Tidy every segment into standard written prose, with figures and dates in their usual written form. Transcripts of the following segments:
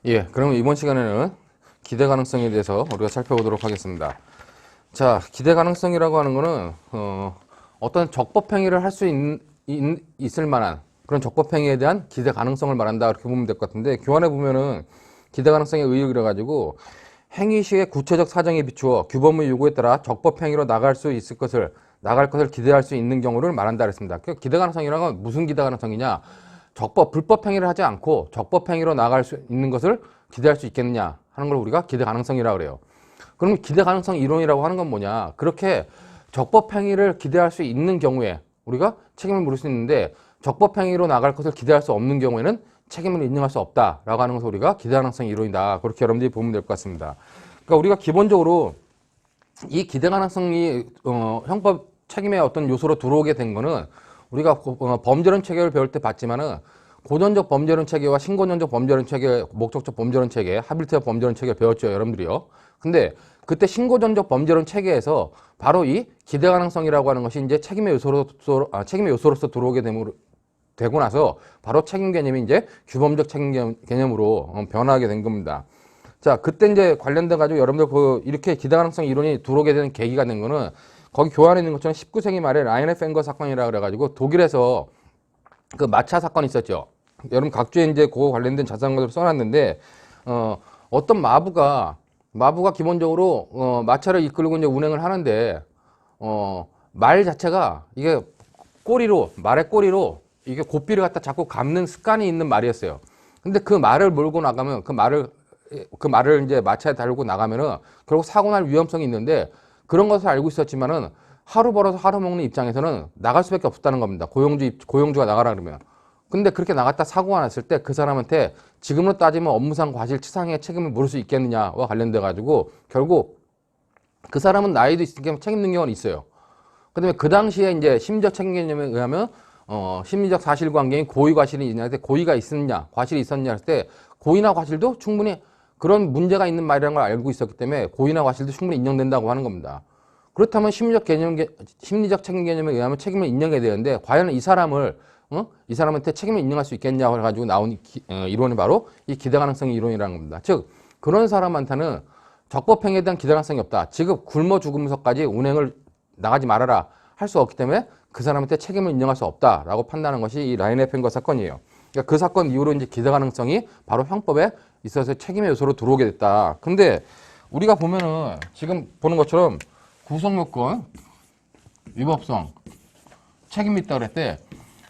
예, 그럼 이번 시간에는 기대 가능성에 대해서 우리가 살펴보도록 하겠습니다. 자, 기대 가능성이라고 하는 거는 어떤 적법 행위를 할 수 있을 만한 그런 적법 행위에 대한 기대 가능성을 말한다, 이렇게 보면 될 것 같은데, 교환에 보면은 기대 가능성의 의의를 가지고 행위 시의 구체적 사정에 비추어 규범의 요구에 따라 적법 행위로 나갈 것을 기대할 수 있는 경우를 말한다 그랬습니다. 그 기대 가능성이라는 건 무슨 기대 가능성이냐? 불법 행위를 하지 않고 적법 행위로 나갈 수 있는 것을 기대할 수 있겠느냐 하는 걸 우리가 기대 가능성이라고 그래요. 그럼 기대 가능성 이론이라고 하는 건 뭐냐? 그렇게 적법 행위를 기대할 수 있는 경우에 우리가 책임을 물을 수 있는데, 적법 행위로 나갈 것을 기대할 수 없는 경우에는 책임을 인정할 수 없다라고 하는 것을 우리가 기대 가능성 이론이다, 그렇게 여러분들이 보면 될 것 같습니다. 그러니까 우리가 기본적으로 이 기대 가능성이 형법 책임의 어떤 요소로 들어오게 된 거는, 우리가 범죄론 체계를 배울 때 봤지만은 고전적 범죄론 체계와 신고전적 범죄론 체계, 목적적 범죄론 체계, 하빌트의 범죄론 체계를 배웠죠, 여러분들이요. 근데 그때 신고전적 범죄론 체계에서 바로 이 기대 가능성이라고 하는 것이 이제 책임의 요소로서 들어오게 되고 나서 바로 책임 개념이 이제 규범적 책임 개념으로 변화하게 된 겁니다. 자, 그때 이제 관련돼 가지고 여러분들 이렇게 기대 가능성 이론이 들어오게 되는 계기가 된 거는, 거기 교환에 있는 것처럼 19세기 말에 라이네 펜거 사건이라 그래가지고 독일에서 그 마차 사건이 있었죠. 여러분 각주에 이제 그거 관련된 자산가들을 써놨는데, 어떤 마부가 기본적으로 마차를 이끌고 이제 운행을 하는데, 말 자체가 이게 말의 꼬리로 이게 고삐를 갖다 자꾸 감는 습관이 있는 말이었어요. 근데 그 말을 몰고 나가면 그 말을 이제 마차에 달고 나가면은 결국 사고 날 위험성이 있는데, 그런 것을 알고 있었지만은 하루 벌어서 하루 먹는 입장에서는 나갈 수밖에 없었다는 겁니다. 고용주가 나가라 그러면. 근데 그렇게 나갔다 사고가 났을 때 그 사람한테 지금으로 따지면 업무상 과실치상의 책임을 물을 수 있겠느냐와 관련돼 가지고 결국 그 사람은 나이도 있으니까 책임 능력은 있어요. 그다음에 그 당시에 이제 심리적 책임 개념에 의하면 심리적 사실관계인 고의 과실이 있냐 할 때, 고의가 있었냐 과실이 있었냐 할 때, 고의나 과실도 충분히 그런 문제가 있는 말이라는 걸 알고 있었기 때문에 고의나 과실도 충분히 인정된다고 하는 겁니다. 그렇다면 심리적 책임 개념에 의하면 책임을 인정해야 되는데, 과연 이 사람한테 책임을 인정할 수 있겠냐고 해가지고 나온 이론이 바로 이 기대 가능성 이론이라는 겁니다. 즉, 그런 사람한테는 적법행위에 대한 기대 가능성이 없다. 즉, 굶어 죽으면서까지 운행을 나가지 말아라 할 수 없기 때문에 그 사람한테 책임을 인정할 수 없다라고 판단하는 것이 이 라이네 펜거 사건이에요. 그러니까 그 사건 이후로 이제 기대 가능성이 바로 형법에 있어서 책임의 요소로 들어오게 됐다. 근데 우리가 보면은 지금 보는 것처럼 구성요건, 위법성, 책임이 있다 그랬대.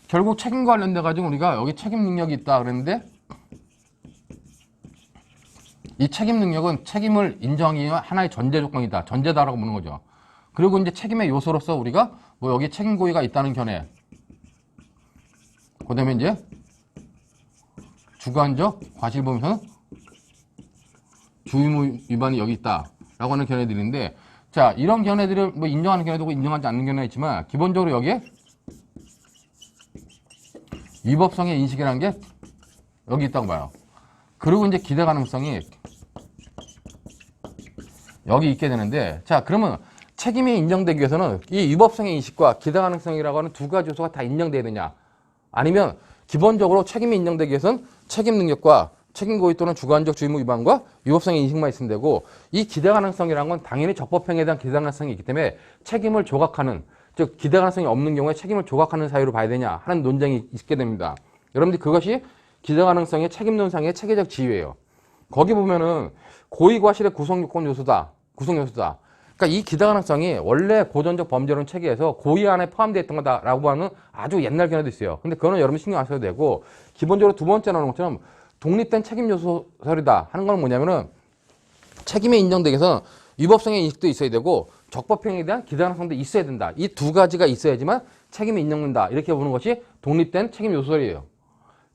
결국 책임과 관련돼 가지고 우리가 여기 책임 능력이 있다 그랬는데, 이 책임 능력은 책임을 인정하기 위한 하나의 전제 조건이다, 전제다라고 보는 거죠. 그리고 이제 책임의 요소로서 우리가 뭐 여기 책임 고의가 있다는 견해, 그다음에 이제 주관적 과실범위에서는 주의무 위반이 여기 있다라고 하는 견해들인데, 자, 이런 견해들을 뭐 인정하는 견해도 있고 인정하지 않는 견해가 있지만, 기본적으로 여기에 위법성의 인식이라는 게 여기 있다고 봐요. 그리고 이제 기대 가능성이 여기 있게 되는데, 자, 그러면 책임이 인정되기 위해서는 이 위법성의 인식과 기대 가능성이라고 하는 두 가지 요소가 다 인정돼야 되냐? 아니면 기본적으로 책임이 인정되기 위해서는 책임 능력과 책임 고의 또는 주관적 주의무 위반과 위법성의 인식만 있으면 되고, 이 기대 가능성이라는 건 당연히 적법행위에 대한 기대 가능성이 있기 때문에 책임을 조각하는, 즉 기대 가능성이 없는 경우에 책임을 조각하는 사유로 봐야 되냐 하는 논쟁이 있게 됩니다. 여러분들 그것이 기대 가능성의 책임 논상의 체계적 지위예요. 거기 보면은 고의 과실의 구성 요소다. 그러니까 이 기대 가능성이 원래 고전적 범죄론 체계에서 고의 안에 포함되어 있던 거다라고 하는 아주 옛날 견해도 있어요. 근데 그거는 여러분 신경 안 써도 되고, 기본적으로 두 번째 나오는 것처럼 독립된 책임 요소설이다 하는 건 뭐냐면은, 책임이 인정되기 위해서는 위법성의 인식도 있어야 되고 적법행위에 대한 기대 가능성도 있어야 된다. 이 두 가지가 있어야지만 책임이 인정된다, 이렇게 보는 것이 독립된 책임 요소설이에요.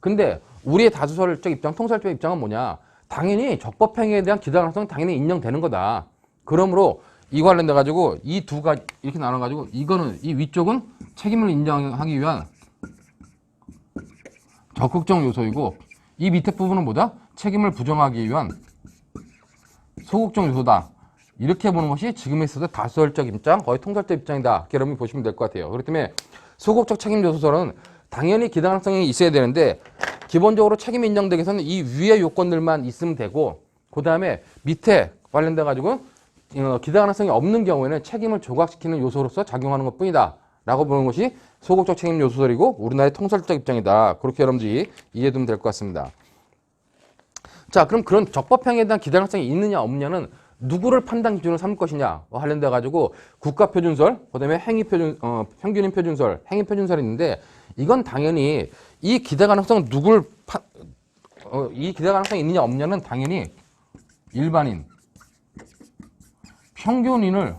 근데 우리의 다수설적 입장, 통설적 입장은 뭐냐? 당연히 적법행위에 대한 기대 가능성은 당연히 인정되는 거다. 그러므로 이 관련돼 가지고 이 두 가지 이렇게 나눠 가지고, 이거는 이 위쪽은 책임을 인정하기 위한 적극적 요소이고, 이 밑에 부분은 뭐다? 책임을 부정하기 위한 소극적 요소다. 이렇게 보는 것이 지금에 있어서 다수설적 입장, 거의 통설적 입장이다, 이렇게 여러분이 보시면 될 것 같아요. 그렇기 때문에 소극적 책임 요소설은 당연히 기대 가능성이 있어야 되는데, 기본적으로 책임이 인정되기 위해서는 이 위의 요건들만 있으면 되고, 그 다음에 밑에 관련돼 가지고 기대 가능성이 없는 경우에는 책임을 조각시키는 요소로서 작용하는 것 뿐이다 라고 보는 것이 소극적 책임 요소설이고 우리나라의 통설적 입장이다. 그렇게 여러분들이 이해해두면 될 것 같습니다. 자, 그럼 그런 적법행위에 대한 기대 가능성이 있느냐 없느냐는 누구를 판단 기준으로 삼을 것이냐 관련돼 가지고 국가표준설, 그다음에 평균인 표준설, 행위표준설이 있는데, 이건 당연히 이 기대 가능성 이 기대 가능성이 있느냐 없느냐는 당연히 일반인, 평균인을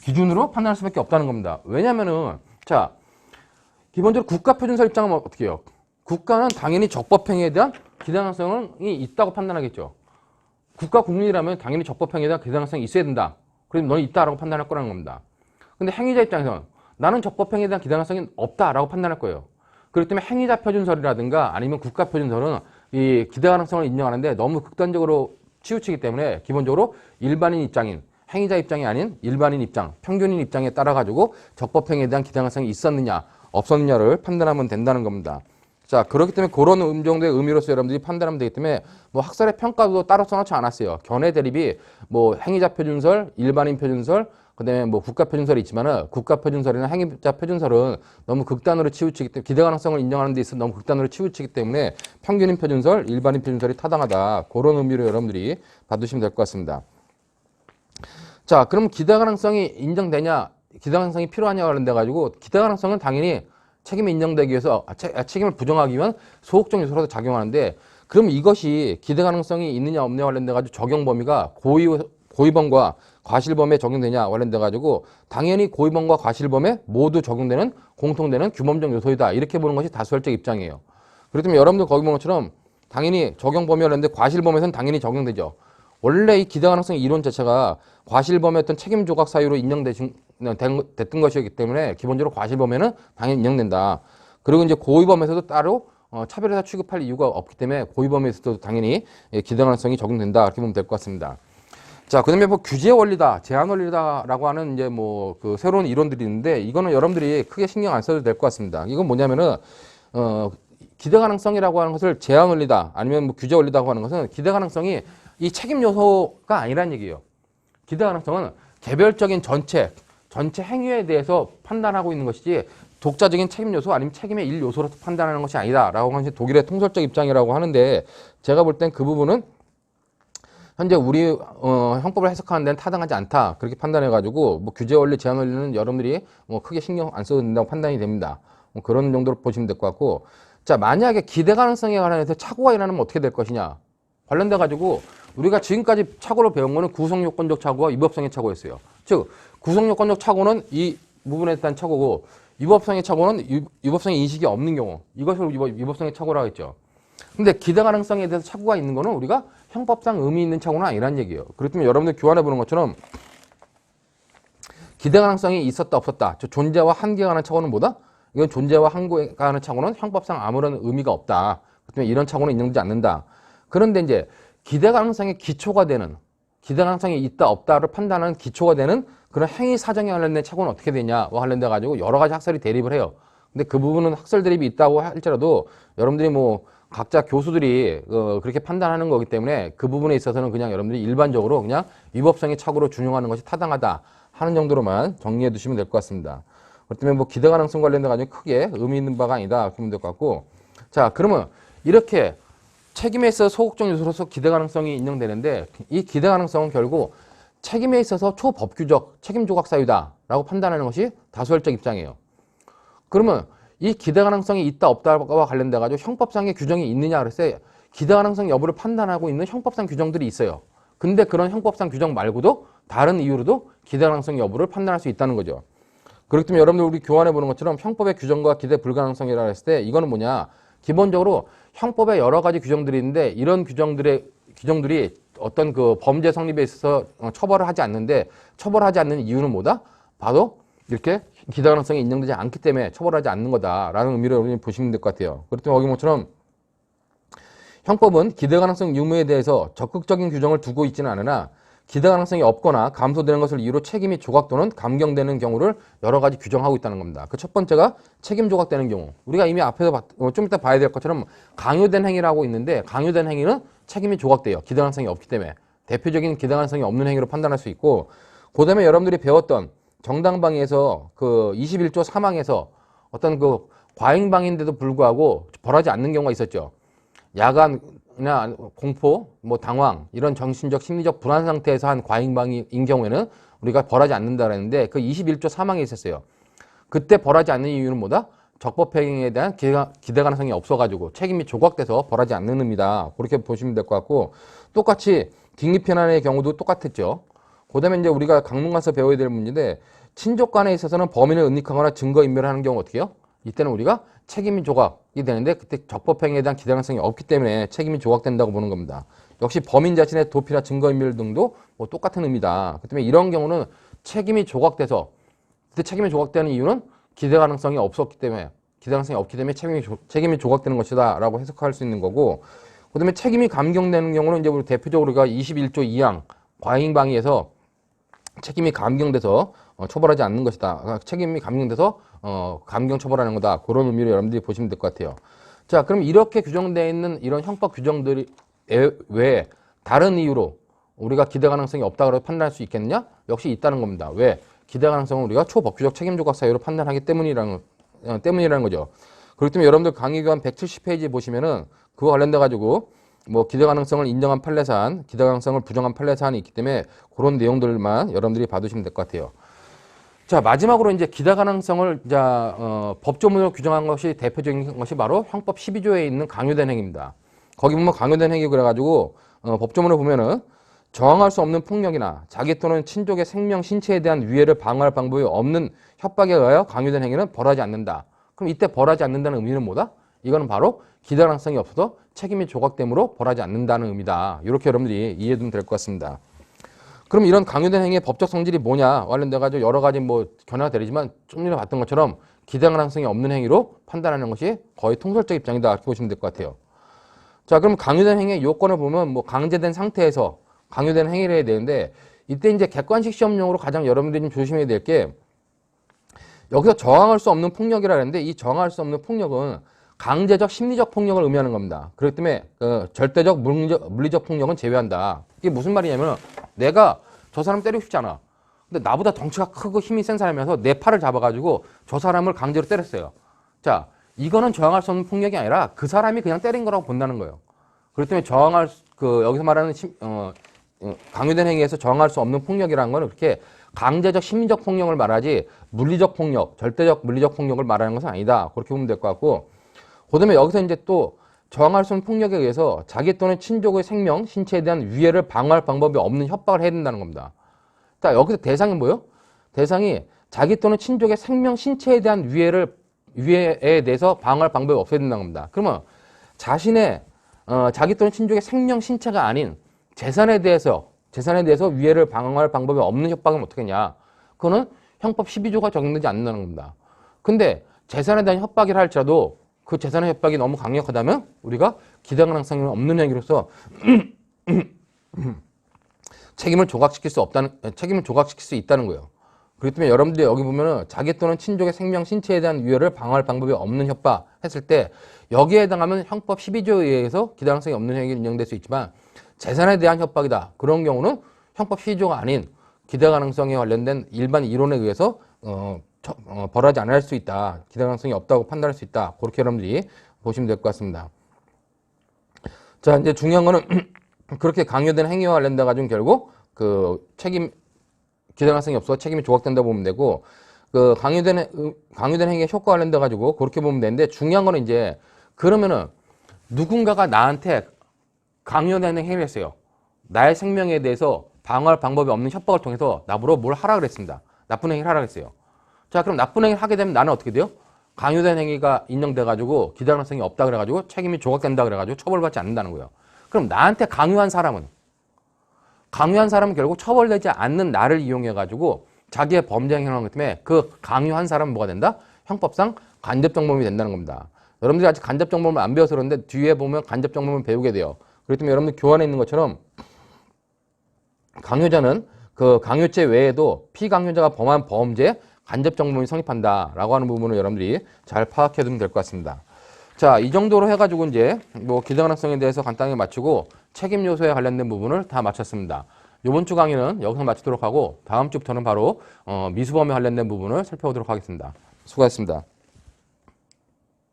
기준으로 판단할 수밖에 없다는 겁니다. 왜냐면은 자, 기본적으로 국가표준설 입장은 어떻게 해요? 국가는 당연히 적법행위에 대한 기대 가능성이 있다고 판단하겠죠. 국가 국민이라면 당연히 적법행위에 대한 기대 가능성이 있어야 된다. 그래서 너는 있다라고 판단할 거라는 겁니다. 근데 행위자 입장에서는 나는 적법행위에 대한 기대 가능성이 없다라고 판단할 거예요. 그렇기 때문에 행위자 표준설이라든가 아니면 국가 표준설은 이 기대 가능성을 인정하는데 너무 극단적으로 치우치기 때문에 기본적으로 일반인 입장인, 행위자 입장이 아닌 일반인 입장, 평균인 입장에 따라 가지고 적법행위에 대한 기대 가능성이 있었느냐 없었느냐를 판단하면 된다는 겁니다. 자, 그렇기 때문에 그런 정도의 의미로서 여러분들이 판단하면 되기 때문에 뭐 학설의 평가도 따로 써놓지 않았어요. 견해 대립이 뭐 행위자 표준설, 일반인 표준설, 그다음에 뭐 국가 표준설이 있지만은 국가 표준설이나 행위자 표준설은 너무 극단으로 치우치기 때문에 기대 가능성을 인정하는 데 있어서 너무 극단으로 치우치기 때문에 평균인 표준설, 일반인 표준설이 타당하다. 그런 의미로 여러분들이 봐두시면 될 것 같습니다. 자, 그럼 기대 가능성이 인정되냐, 기대 가능성이 필요하냐 관련돼 가지고 기대 가능성은 당연히 책임이 인정되기 위해서 책임을 부정하기 위한 소극적 요소로서 작용하는데, 그럼 이것이 기대 가능성이 있느냐 없느냐 관련돼 가지고 적용 범위가 고의범과 과실범에 적용되냐 관련돼 가지고 당연히 고의범과 과실범에 모두 적용되는 공통되는 규범적 요소이다. 이렇게 보는 것이 다수결적 입장이에요. 그렇기 때문에 여러분들 거기 보는 것처럼 당연히 적용 범위 관련돼 과실범에서는 당연히 적용되죠. 원래 이 기대 가능성 이론 자체가 과실범의 어떤 책임 조각 사유로 됐던 것이기 때문에 기본적으로 과실범에는 당연히 인정된다. 그리고 이제 고의범에서도 따로 차별해서 취급할 이유가 없기 때문에 고의범에서도 당연히 기대 가능성이 적용된다. 이렇게 보면 될 것 같습니다. 자, 그다음에 뭐 규제 원리다, 제한 원리다라고 하는 이제 뭐 그 새로운 이론들이 있는데, 이거는 여러분들이 크게 신경 안 써도 될 것 같습니다. 이건 뭐냐면은 기대 가능성이라고 하는 것을 제한 원리다, 아니면 뭐 규제 원리다고 하는 것은 기대 가능성이 이 책임 요소가 아니란 얘기예요. 기대 가능성은 개별적인 전체 행위에 대해서 판단하고 있는 것이지 독자적인 책임 요소 아니면 책임의 일 요소로서 판단하는 것이 아니다라고 하는 것이 독일의 통설적 입장이라고 하는데, 제가 볼 땐 그 부분은 현재 우리 형법을 해석하는 데는 타당하지 않다. 그렇게 판단해가지고 뭐 규제 원리, 제한 원리는 여러분들이 뭐 크게 신경 안 써도 된다고 판단이 됩니다. 뭐 그런 정도로 보시면 될 것 같고, 자, 만약에 기대 가능성에 관련해서 착오가 일어나면 어떻게 될 것이냐 관련돼 가지고 우리가 지금까지 착오로 배운 거는 구성요건적 착오와 위법성의 착오였어요. 즉 구성요건적 착오는 이 부분에 대한 착오고, 위법성의 착오는 위법성의 인식이 없는 경우, 이것을 위법성의 착오라고 했죠. 근데 기대 가능성에 대해서 착오가 있는 거는 우리가 형법상 의미 있는 착오는 아니란 얘기예요. 그렇기 때문에 여러분들 교환해 보는 것처럼 기대 가능성이 있었다 없었다, 존재와 한계가 가는 착오는 뭐다? 이건 존재와 한계가 가는 착오는 형법상 아무런 의미가 없다. 그렇기 때문에 이런 착오는 인정되지 않는다. 그런데 이제 기대 가능성의 기초가 되는, 기대 가능성이 있다 없다를 판단하는 기초가 되는 그런 행위 사정에 관련된 착오는 어떻게 되냐와 관련돼 가지고 여러 가지 학설이 대립을 해요. 근데 그 부분은 학설 대립이 있다고 할지라도 여러분들이 뭐 각자 교수들이 그렇게 판단하는 거기 때문에 그 부분에 있어서는 그냥 여러분들이 일반적으로 그냥 위법성의 착오로 준용하는 것이 타당하다 하는 정도로만 정리해 두시면 될 것 같습니다. 그렇기 때문에 뭐 기대 가능성 관련돼 가지고 크게 의미 있는 바가 아니다 이렇게 보면 될 것 같고, 자, 그러면 이렇게 책임에 있어서 소극적 요소로서 기대 가능성이 인정되는데, 이 기대 가능성은 결국 책임에 있어서 초법규적 책임 조각 사유다라고 판단하는 것이 다수결적 입장이에요. 그러면 이 기대 가능성이 있다 없다와 관련돼 가지고 형법상의 규정이 있느냐 그랬어요. 기대 가능성 여부를 판단하고 있는 형법상 규정들이 있어요. 근데 그런 형법상 규정 말고도 다른 이유로도 기대 가능성 여부를 판단할 수 있다는 거죠. 그렇기 때문에 여러분들 우리 교환해 보는 것처럼 형법의 규정과 기대 불가능성이라고 했을 때 이거는 뭐냐? 기본적으로 형법에 여러 가지 규정들이 있는데 이런 규정들이 어떤 그 범죄 성립에 있어서 처벌을 하지 않는데, 처벌하지 않는 이유는 뭐다? 바로 이렇게 기대 가능성이 인정되지 않기 때문에 처벌하지 않는 거다라는 의미로 여러분이 보시면 될 것 같아요. 그렇기 때문에 어기모처럼 형법은 기대 가능성 유무에 대해서 적극적인 규정을 두고 있지는 않으나 기대 가능성이 없거나 감소되는 것을 이유로 책임이 조각되는 감경되는 경우를 여러 가지 규정하고 있다는 겁니다. 그 첫 번째가 책임 조각되는 경우. 우리가 이미 앞에서 좀 이따 봐야 될 것처럼 강요된 행위라고 있는데 강요된 행위는 책임이 조각돼요. 기대 가능성이 없기 때문에. 대표적인 기대 가능성이 없는 행위로 판단할 수 있고 그다음에 여러분들이 배웠던 정당방위에서 그 21조 3항에서 어떤 그 과잉방위인데도 불구하고 벌하지 않는 경우가 있었죠. 야간이나 공포, 뭐 당황 이런 정신적 심리적 불안 상태에서 한 과잉방위인 경우에는 우리가 벌하지 않는다 그랬는데 그 21조 3항에 있었어요. 그때 벌하지 않는 이유는 뭐다? 적법행위에 대한 기대 가능성이 없어가지고 책임이 조각돼서 벌하지 않는 의미다. 그렇게 보시면 될 것 같고 똑같이 딩기피난의 경우도 똑같았죠. 그다음에 이제 우리가 강론 가서 배워야 될 문제인데 친족 간에 있어서는 범인을 은닉하거나 증거 인멸하는 경우 어떻게 해요? 이때는 우리가 책임이 조각이 되는데 그때 적법행위에 대한 기대 가능성이 없기 때문에 책임이 조각된다고 보는 겁니다. 역시 범인 자신의 도피나 증거 인멸 등도 뭐 똑같은 의미다. 그 때문에 이런 경우는 책임이 조각돼서 그때 책임이 조각되는 이유는 기대 가능성이 없었기 때문에 기대 가능성이 없기 때문에 책임이 조각되는 것이다 라고 해석할 수 있는 거고 그 다음에 책임이 감경되는 경우는 이제 우리 대표적으로 우리가 21조 2항 과잉방위에서 책임이 감경돼서 처벌하지 않는 것이다. 책임이 감경돼서 감경 처벌하는 거다. 그런 의미로 여러분들이 보시면 될 것 같아요. 자, 그럼 이렇게 규정되어 있는 이런 형법 규정들이 외에 다른 이유로 우리가 기대 가능성이 없다고 판단할 수 있겠느냐? 역시 있다는 겁니다. 왜? 기대 가능성은 우리가 초법규적 책임 조각 사유로 판단하기 때문이라는 거죠. 그렇기 때문에 여러분들 강의교환 170페이지 보시면은 그거 관련돼 가지고 뭐 기대 가능성을 인정한 판례 사안, 기대 가능성을 부정한 판례 사안이 있기 때문에 그런 내용들만 여러분들이 봐두시면 될 것 같아요. 자, 마지막으로 이제 기대 가능성을 법조문으로 규정한 것이 대표적인 것이 바로 형법 12조에 있는 강요된 행위입니다. 거기 보면 강요된 행위 그래가지고 법조문을 보면은 저항할 수 없는 폭력이나 자기 또는 친족의 생명, 신체에 대한 위해를 방어할 방법이 없는 협박에 의하여 강요된 행위는 벌하지 않는다. 그럼 이때 벌하지 않는다는 의미는 뭐다? 이거는 바로 기대 가능성이 없어서 책임이 조각됨으로 벌하지 않는다는 의미다. 이렇게 여러분들이 이해해두면 될 것 같습니다. 그럼 이런 강요된 행위의 법적 성질이 뭐냐 관련돼가지고 여러 가지 뭐 견해가 되지만 좀 전에 봤던 것처럼 기대 가능성이 없는 행위로 판단하는 것이 거의 통설적 입장이다. 이렇게 보시면 될 것 같아요. 자, 그럼 강요된 행위의 요건을 보면 뭐 강제된 상태에서 강요된 행위를 해야 되는데 이때 이제 객관식 시험용으로 가장 여러분들이 좀 조심해야 될 게 여기서 저항할 수 없는 폭력이라 했는데 이 저항할 수 없는 폭력은 강제적 심리적 폭력을 의미하는 겁니다. 그렇기 때문에 절대적 물리적 폭력은 제외한다. 이게 무슨 말이냐면 내가 저 사람 때리고 싶지 않아. 근데 나보다 덩치가 크고 힘이 센 사람이라서 내 팔을 잡아가지고 저 사람을 강제로 때렸어요. 자, 이거는 저항할 수 없는 폭력이 아니라 그 사람이 그냥 때린 거라고 본다는 거예요. 그렇기 때문에 여기서 말하는 강요된 행위에서 저항할 수 없는 폭력이라는 건 그렇게 강제적 심리적 폭력을 말하지 물리적 폭력, 절대적 물리적 폭력을 말하는 것은 아니다. 그렇게 보면 될 것 같고 그다음에 여기서 이제 또 저항할 수 없는 폭력에 의해서 자기 또는 친족의 생명, 신체에 대한 위해를 방어할 방법이 없는 협박을 해야 된다는 겁니다. 자, 여기서 대상이 뭐예요? 대상이 자기 또는 친족의 생명, 신체에 대한 위해에 대해서 방어할 방법이 없어야 된다는 겁니다. 그러면 자기 또는 친족의 생명, 신체가 아닌 재산에 대해서 위해를 방어할 방법이 없는 협박은 어떻게 했냐? 그거는 형법 12조가 적용되지 않는다는 겁니다. 근데 재산에 대한 협박이라 할지라도 그 재산의 협박이 너무 강력하다면 우리가 기대 가능성이 없는 행위로서 책임을 조각시킬 수 있다는 거예요. 그렇기 때문에 여러분들이 여기 보면은 자기 또는 친족의 생명, 신체에 대한 위해를 방어할 방법이 없는 협박 했을 때 여기에 해당하면 형법 12조에 의해서 기대 가능성이 없는 행위가 인정될 수 있지만 재산에 대한 협박이다. 그런 경우는 형법 12조가 아닌 기대 가능성에 관련된 일반 이론에 의해서 벌하지 않을 수 있다. 기대 가능성이 없다고 판단할 수 있다. 그렇게 여러분들이 보시면 될 것 같습니다. 자, 이제 중요한 거는 그렇게 강요된 행위와 관련돼 가지고 결국 기대 가능성이 없어 책임이 조각된다고 보면 되고 강요된 행위의 효과 관련돼 가지고 그렇게 보면 되는데 중요한 거는 이제 그러면은 누군가가 나한테 강요된 행위를 했어요. 나의 생명에 대해서 방어할 방법이 없는 협박을 통해서 나보고 뭘 하라 그랬습니다. 나쁜 행위를 하라 그랬어요. 자, 그럼 나쁜 행위를 하게 되면 나는 어떻게 돼요? 강요된 행위가 인정돼가지고 기대 가능성이 없다 그래가지고 책임이 조각된다 그래가지고 처벌받지 않는다는 거예요. 그럼 나한테 강요한 사람은 결국 처벌되지 않는 나를 이용해가지고 자기의 범죄 행위를 하기 때문에 그 강요한 사람은 뭐가 된다? 형법상 간접정범이 된다는 겁니다. 여러분들이 아직 간접정범을 안 배워서 그런데 뒤에 보면 간접정범을 배우게 돼요. 그렇기 때문에 여러분들 교환에 있는 것처럼 강요자는 그 강요죄 외에도 피강요자가 범한 범죄 간접 정범이 성립한다라고 하는 부분을 여러분들이 잘 파악해 두면 될 것 같습니다. 자, 이 정도로 해가지고 이제 뭐 기대 가능성에 대해서 간단하게 마치고 책임 요소에 관련된 부분을 다 마쳤습니다. 이번 주 강의는 여기서 마치도록 하고 다음 주부터는 바로 미수범에 관련된 부분을 살펴보도록 하겠습니다. 수고하셨습니다.